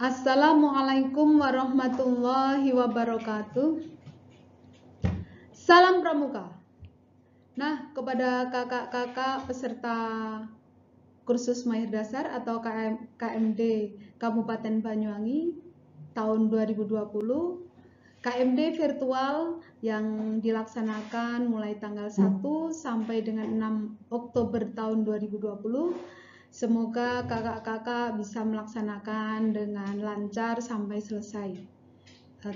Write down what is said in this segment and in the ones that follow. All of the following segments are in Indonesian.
Assalamualaikum warahmatullahi wabarakatuh. Salam Pramuka. Nah, kepada kakak-kakak peserta kursus Mahir Dasar atau KMD Kabupaten Banyuwangi tahun 2020, KMD virtual yang dilaksanakan mulai tanggal 1 sampai dengan 6 Oktober tahun 2020. Semoga kakak-kakak bisa melaksanakan dengan lancar sampai selesai.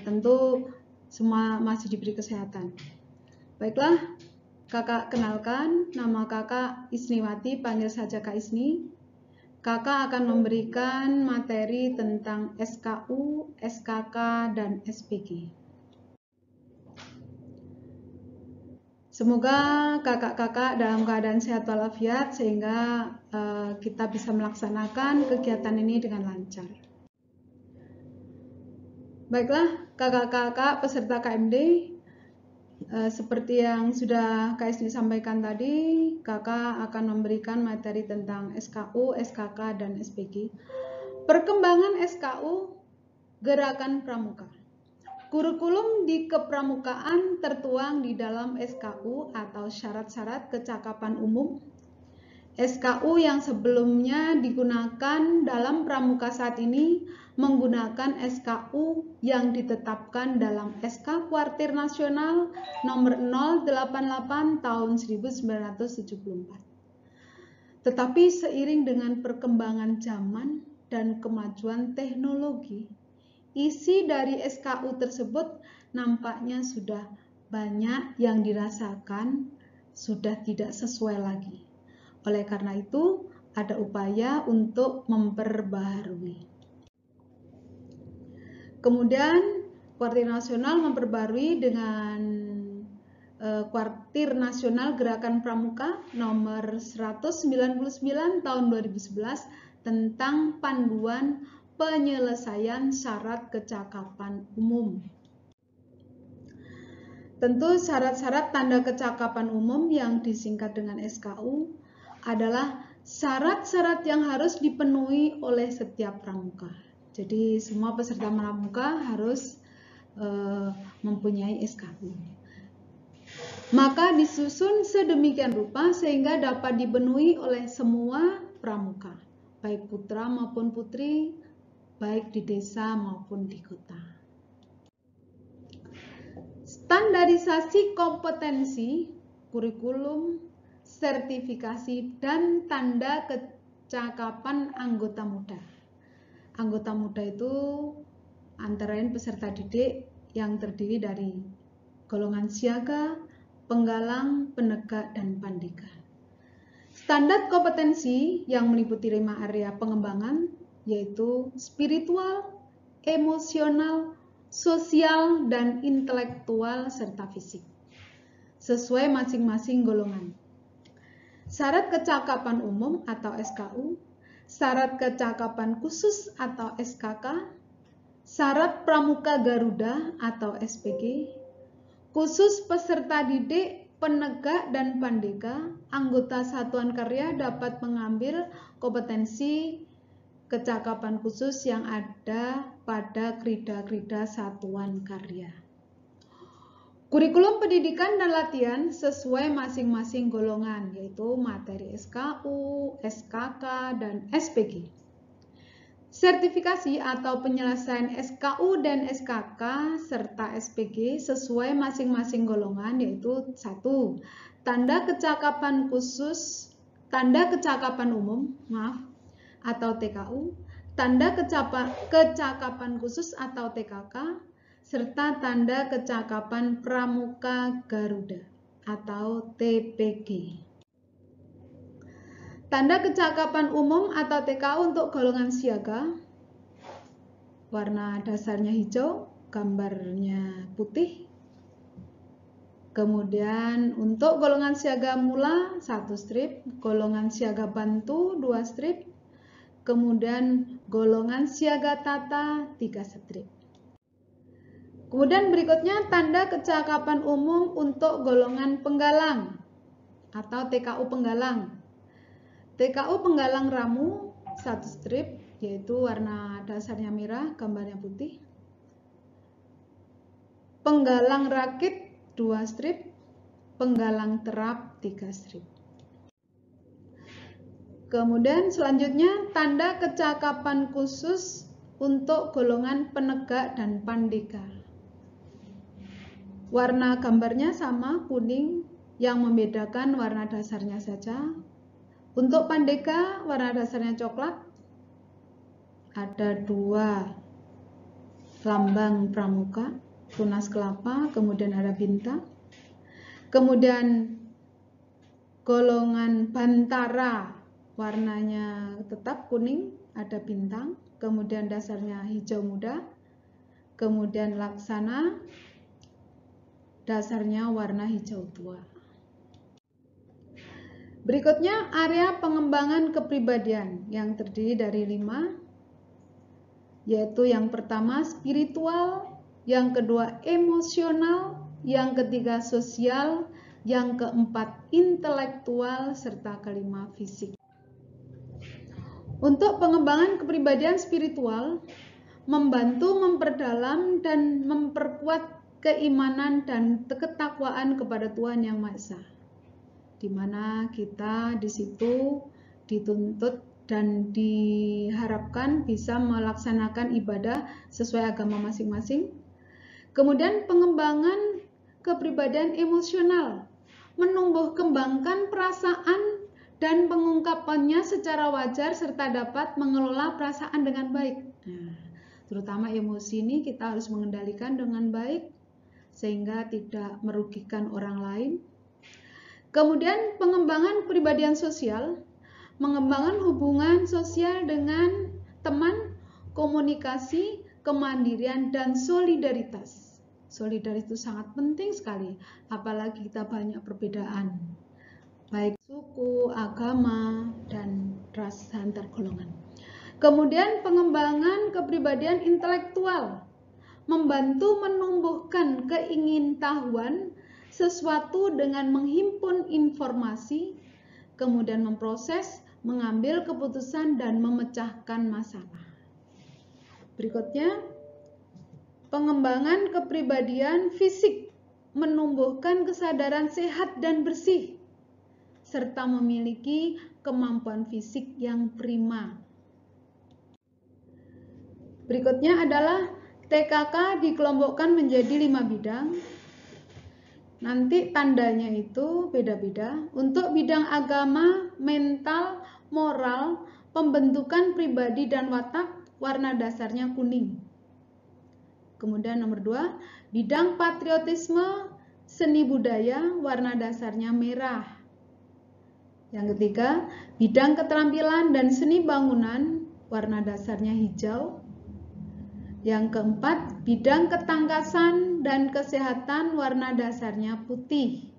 Tentu semua masih diberi kesehatan. Baiklah, kakak kenalkan, nama kakak Isniwati, panggil saja Kak Isni. Kakak akan memberikan materi tentang SKU, SKK, dan SPG. Semoga kakak-kakak dalam keadaan sehat walafiat sehingga kita bisa melaksanakan kegiatan ini dengan lancar. Baiklah, kakak-kakak peserta KMD, seperti yang sudah Kak Isni sampaikan tadi, kakak akan memberikan materi tentang SKU, SKK, dan SPG. Perkembangan SKU, Gerakan Pramuka. Kurikulum di kepramukaan tertuang di dalam SKU atau syarat-syarat kecakapan umum. SKU yang sebelumnya digunakan dalam pramuka saat ini menggunakan SKU yang ditetapkan dalam SK Kuartir Nasional nomor 088 tahun 1974. Tetapi seiring dengan perkembangan zaman dan kemajuan teknologi, isi dari SKU tersebut nampaknya sudah banyak yang dirasakan sudah tidak sesuai lagi. Oleh karena itu, ada upaya untuk memperbaharui. Kemudian, Kuartir Nasional memperbarui dengan Kuartir Nasional Gerakan Pramuka nomor 199 tahun 2011 tentang panduan penyelesaian syarat kecakapan umum. Tentu syarat-syarat tanda kecakapan umum yang disingkat dengan SKU adalah syarat-syarat yang harus dipenuhi oleh setiap pramuka. Jadi semua peserta pramuka harus mempunyai SKU. Maka disusun sedemikian rupa sehingga dapat dipenuhi oleh semua pramuka, baik putra maupun putri, baik di desa maupun di kota. Standarisasi kompetensi, kurikulum, sertifikasi, dan tanda kecakapan anggota muda. Anggota muda itu antara lain peserta didik yang terdiri dari golongan siaga, penggalang, penegak, dan pandega. Standar kompetensi yang meliputi 5 area pengembangan yaitu spiritual, emosional, sosial, dan intelektual serta fisik sesuai masing-masing golongan. Syarat kecakapan umum atau SKU, syarat kecakapan khusus atau SKK, syarat pramuka Garuda atau SPG, khusus peserta didik, penegak, dan pandega, anggota satuan karya dapat mengambil kompetensi kecakapan khusus yang ada pada krida-krida satuan karya. Kurikulum pendidikan dan latihan sesuai masing-masing golongan, yaitu materi SKU, SKK, dan SPG. Sertifikasi atau penyelesaian SKU dan SKK serta SPG sesuai masing-masing golongan, yaitu 1. Tanda kecakapan khusus, tanda kecakapan umum, atau TKU, tanda kecakapan khusus atau TKK, serta tanda kecakapan pramuka Garuda atau TPG. Tanda kecakapan umum atau TKU untuk golongan siaga, warna dasarnya hijau, gambarnya putih. Kemudian untuk golongan siaga mula 1 strip, golongan siaga bantu 2 strip, kemudian golongan siaga tata 3 strip. Kemudian berikutnya tanda kecakapan umum untuk golongan penggalang atau TKU penggalang. TKU penggalang ramu 1 1 strip, yaitu warna dasarnya merah, gambarnya putih. Penggalang rakit 2 strip, penggalang terap 3 strip. Kemudian selanjutnya tanda kecakapan khusus untuk golongan penegak dan pandega. Warna gambarnya sama, kuning, yang membedakan warna dasarnya saja. Untuk pandega warna dasarnya coklat. Ada 2 lambang pramuka, tunas kelapa, kemudian ada bintang. Kemudian golongan bantara warnanya tetap kuning, ada bintang, kemudian dasarnya hijau muda. Kemudian laksana dasarnya warna hijau tua. Berikutnya area pengembangan kepribadian yang terdiri dari 5, yaitu yang pertama spiritual, yang kedua emosional, yang ketiga sosial, yang keempat intelektual, serta kelima fisik. Untuk pengembangan kepribadian spiritual, membantu memperdalam dan memperkuat keimanan dan ketakwaan kepada Tuhan Yang Maha Esa, di mana kita di situ dituntut dan diharapkan bisa melaksanakan ibadah sesuai agama masing-masing. Kemudian pengembangan kepribadian emosional, menumbuh kembangkan perasaan dan pengungkapannya secara wajar serta dapat mengelola perasaan dengan baik. Terutama emosi ini kita harus mengendalikan dengan baik sehingga tidak merugikan orang lain. Kemudian pengembangan kepribadian sosial, mengembangkan hubungan sosial dengan teman, komunikasi, kemandirian, dan solidaritas. Solidaritas itu sangat penting sekali, apalagi kita banyak perbedaan, baik suku, agama, dan ras antar golongan. Kemudian pengembangan kepribadian intelektual, membantu menumbuhkan keingintahuan sesuatu dengan menghimpun informasi, kemudian memproses, mengambil keputusan, dan memecahkan masalah. Berikutnya, pengembangan kepribadian fisik, menumbuhkan kesadaran sehat dan bersih, serta memiliki kemampuan fisik yang prima. Berikutnya adalah TKK dikelompokkan menjadi 5 bidang. Nanti tandanya itu beda-beda. Untuk bidang agama, mental, moral, pembentukan pribadi dan watak, warna dasarnya kuning. Kemudian nomor 2, bidang patriotisme, seni budaya, warna dasarnya merah. Yang ketiga, bidang keterampilan dan seni bangunan, warna dasarnya hijau. Yang keempat, bidang ketangkasan dan kesehatan, warna dasarnya putih.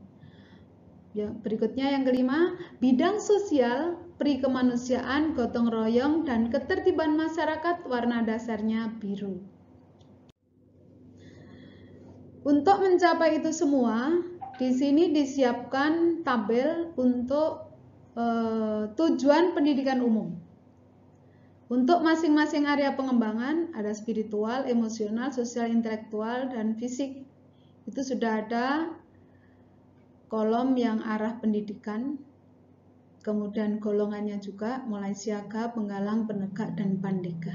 Berikutnya yang kelima, bidang sosial, pri kemanusiaan, gotong royong, dan ketertiban masyarakat, warna dasarnya biru. Untuk mencapai itu semua, di sini disiapkan tabel untuk tujuan pendidikan umum. Untuk masing-masing area pengembangan ada spiritual, emosional, sosial, intelektual, dan fisik. Itu sudah ada kolom yang arah pendidikan. Kemudian golongannya juga mulai siaga, penggalang, penegak, dan pandega.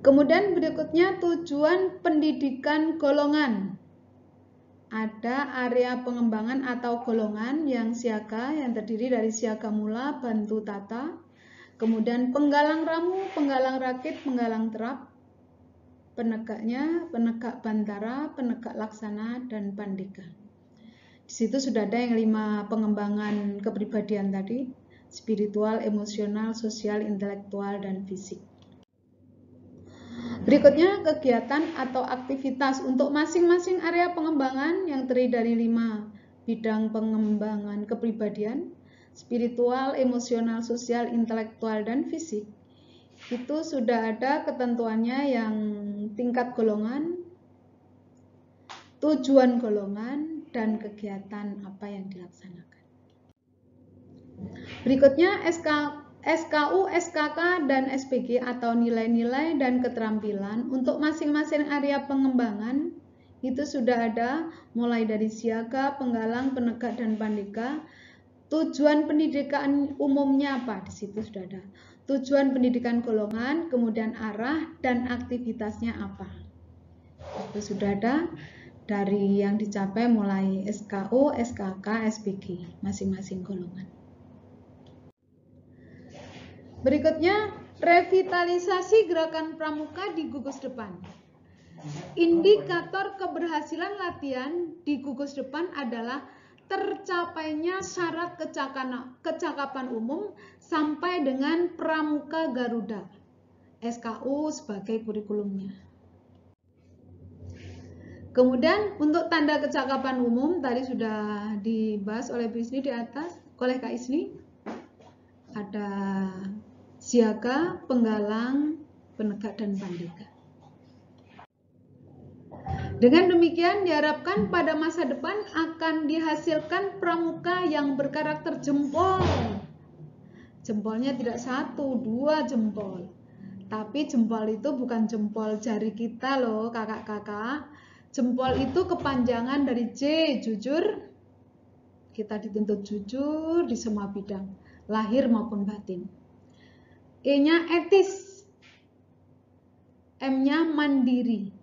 Kemudian berikutnya tujuan pendidikan golongan. Ada area pengembangan atau golongan yang siaga yang terdiri dari siaga mula, bantu tata. Kemudian penggalang ramu, penggalang rakit, penggalang terap, penegaknya, penegak bantara, penegak laksana, dan pandega. Di situ sudah ada yang 5 pengembangan kepribadian tadi, spiritual, emosional, sosial, intelektual, dan fisik. Berikutnya kegiatan atau aktivitas untuk masing-masing area pengembangan yang terdiri dari 5 bidang pengembangan kepribadian, spiritual, emosional, sosial, intelektual, dan fisik. Itu sudah ada ketentuannya yang tingkat golongan, tujuan golongan, dan kegiatan apa yang dilaksanakan. Berikutnya SK SKU, SKK, dan SPG atau nilai-nilai dan keterampilan untuk masing-masing area pengembangan itu sudah ada, mulai dari siaga, penggalang, penegak, dan pandega. Tujuan pendidikan umumnya apa? Di situ sudah ada. Tujuan pendidikan golongan, kemudian arah dan aktivitasnya apa. Itu sudah ada dari yang dicapai mulai SKU, SKK, SPG masing-masing golongan. Berikutnya, revitalisasi gerakan pramuka di gugus depan. Indikator keberhasilan latihan di gugus depan adalah tercapainya syarat kecakapan umum sampai dengan Pramuka Garuda, SKU sebagai kurikulumnya. Kemudian untuk tanda kecakapan umum tadi sudah dibahas oleh Bu Isni di atas, oleh Kak Isni. Ada siaga, penggalang, penegak, dan pandega. Dengan demikian diharapkan pada masa depan akan dihasilkan pramuka yang berkarakter jempol. Jempolnya tidak 1, 2 jempol. Tapi jempol itu bukan jempol jari kita loh kakak-kakak. Jempol itu kepanjangan dari J, jujur. Kita dituntut jujur di semua bidang, lahir maupun batin. E-nya etis. M-nya mandiri.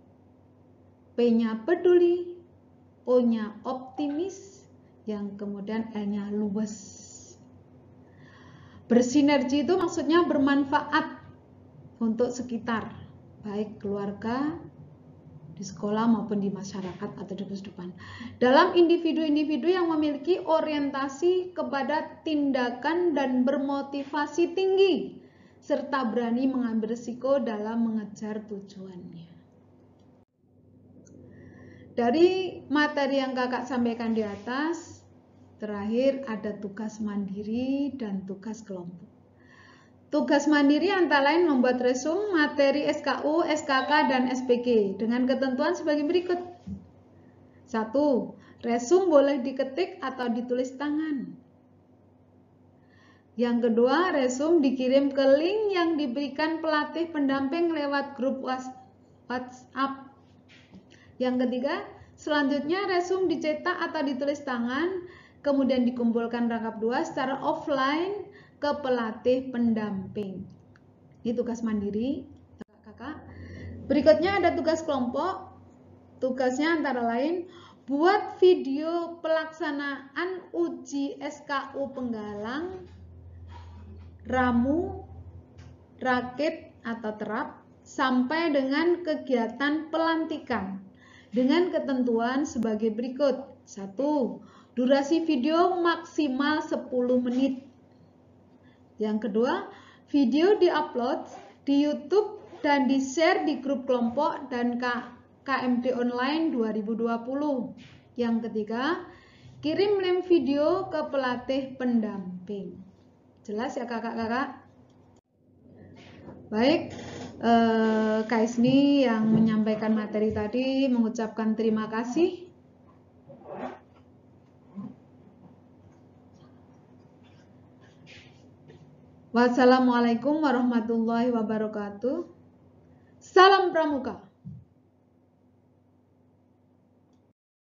P-nya peduli, O-nya optimis, yang kemudian L-nya luwes. Bersinergi itu maksudnya bermanfaat untuk sekitar, baik keluarga, di sekolah maupun di masyarakat atau di gugus depan. Dalam individu-individu yang memiliki orientasi kepada tindakan dan bermotivasi tinggi, serta berani mengambil risiko dalam mengejar tujuannya. Dari materi yang kakak sampaikan di atas, terakhir ada tugas mandiri dan tugas kelompok. Tugas mandiri antara lain membuat resume materi SKU, SKK, dan SPG dengan ketentuan sebagai berikut. 1. Resume boleh diketik atau ditulis tangan. Yang kedua, resume dikirim ke link yang diberikan pelatih pendamping lewat grup WhatsApp. Yang ketiga, selanjutnya resume dicetak atau ditulis tangan, kemudian dikumpulkan rangkap 2 secara offline ke pelatih pendamping. Ini tugas mandiri, kakak-kakak. Berikutnya ada tugas kelompok. Tugasnya antara lain, buat video pelaksanaan uji SKU penggalang, ramu, rakit atau terap, sampai dengan kegiatan pelantikan. Dengan ketentuan sebagai berikut. 1. Durasi video maksimal 10 menit. Yang kedua, video diupload di YouTube dan di-share di grup kelompok dan KMD Online 2020. Yang ketiga, kirim link video ke pelatih pendamping. Jelas ya kakak-kakak? Baik. Kak Isni yang menyampaikan materi tadi mengucapkan terima kasih. Wassalamualaikum warahmatullahi wabarakatuh. Salam Pramuka.